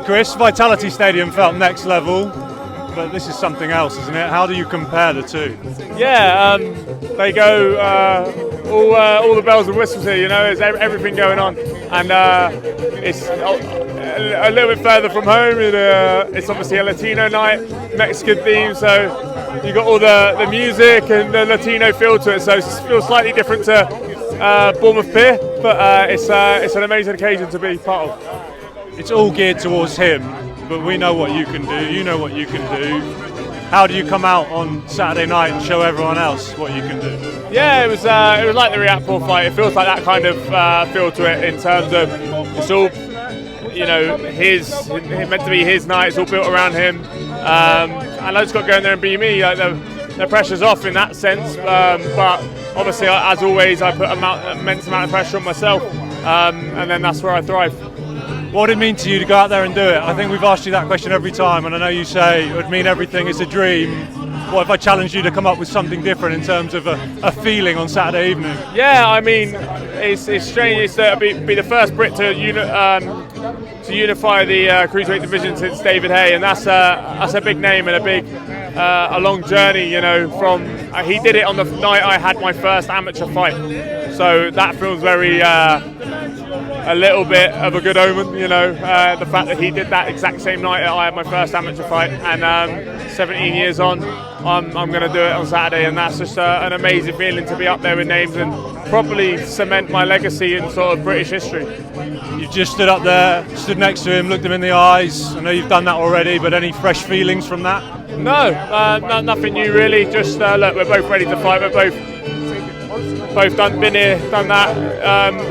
Chris, Vitality Stadium felt next level, but this is something else, isn't it? How do you compare the two? Yeah, they go all the bells and whistles here. You know, there's everything going on, and it's a little bit further from home. It's obviously a Latino night, Mexican theme, so you got all the music and the Latino feel to it. So it feels slightly different to Bournemouth Pier, but it's an amazing occasion to be part of. It's all geared towards him, but we know what you can do. You know what you can do. How do you come out on Saturday night and show everyone else what you can do? Yeah, it was like the Riyadh fight. It feels like that kind of feel to it in terms of it's all, you know, meant to be his night. It's all built around him, and I just got to go in there and be me. Like the pressure's off in that sense, but obviously, as always, I put an immense amount of pressure on myself, and then that's where I thrive. What did it mean to you to go out there and do it? I think we've asked you that question every time, and I know you say it would mean everything, it's a dream. What if I challenged you to come up with something different in terms of a feeling on Saturday evening? Yeah, I mean, it's strange. It's be the first Brit to unify the cruiserweight division since David Hay, and that's a big name and a long journey. You know, from he did it on the night I had my first amateur fight, so that feels very. A little bit of a good omen, you know, the fact that he did that exact same night that I had my first amateur fight, and 17 years on, I'm going to do it on Saturday, and that's just an amazing feeling to be up there with names and probably cement my legacy in sort of British history. You just stood up there, stood next to him, looked him in the eyes. I know you've done that already, but any fresh feelings from that? No, nothing new really. Just look, we're both ready to fight. We're both been here, done that,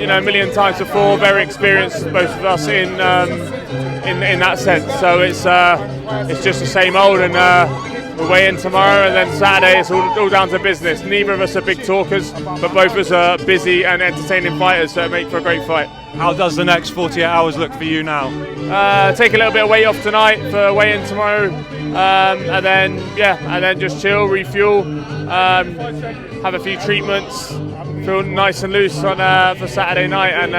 you know, a million times before. Very experienced, both of us in that sense. So it's just the same old, and we'll weigh in tomorrow, and then Saturday it's all down to business. Neither of us are big talkers, but both of us are busy and entertaining fighters, so it make for a great fight. How does the next 48 hours look for you now? Take a little bit of weight off tonight for weigh-in tomorrow, and then just chill, refuel, have a few treatments, feel nice and loose on for Saturday night, and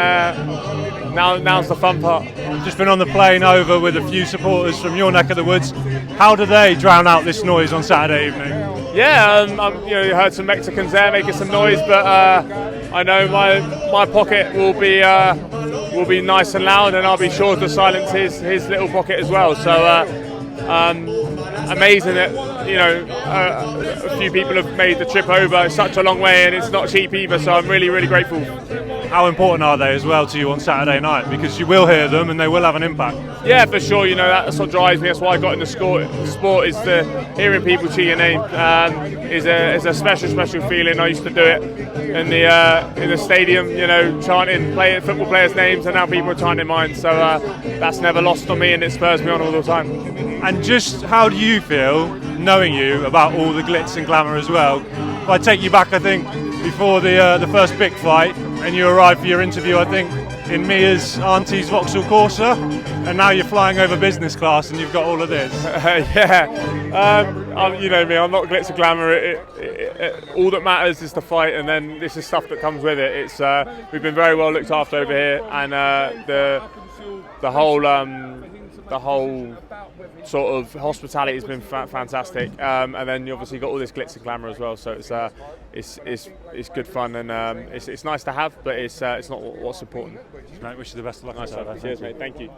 now's the fun part. I've just been on the plane over with a few supporters from your neck of the woods. How do they drown out this noise on Saturday evening? Yeah, you heard some Mexicans there making some noise, but I know my pocket will be nice and loud, and I'll be sure to silence his little pocket as well. So amazing that a few people have made the trip over. It's such a long way, and it's not cheap either. So I'm really, really grateful. How important are they as well to you on Saturday night? Because you will hear them and they will have an impact. Yeah, for sure. You know, that's what drives me. That's why I got in the sport is the hearing people cheer your name. Is a special feeling. I used to do it in the stadium. You know, chanting football players' names, and now people are chanting mine. So that's never lost on me, and it spurs me on all the time. And just how do you feel, knowing you, about all the glitz and glamour as well? If I take you back, I think, before the first big fight, and you arrived for your interview, I think, in Mia's auntie's Vauxhall Corsa, and now you're flying over business class and you've got all of this. You know me, I'm not glitz and glamour. All that matters is the fight, and then this is stuff that comes with it. It's we've been very well looked after over here, and the whole sort of hospitality has been fantastic, and then you obviously got all this glitz and glamour as well. So it's good fun, and it's nice to have, but it's not what's important. Mate, wish you the best of luck. Nice one. Cheers, mate. Thank you.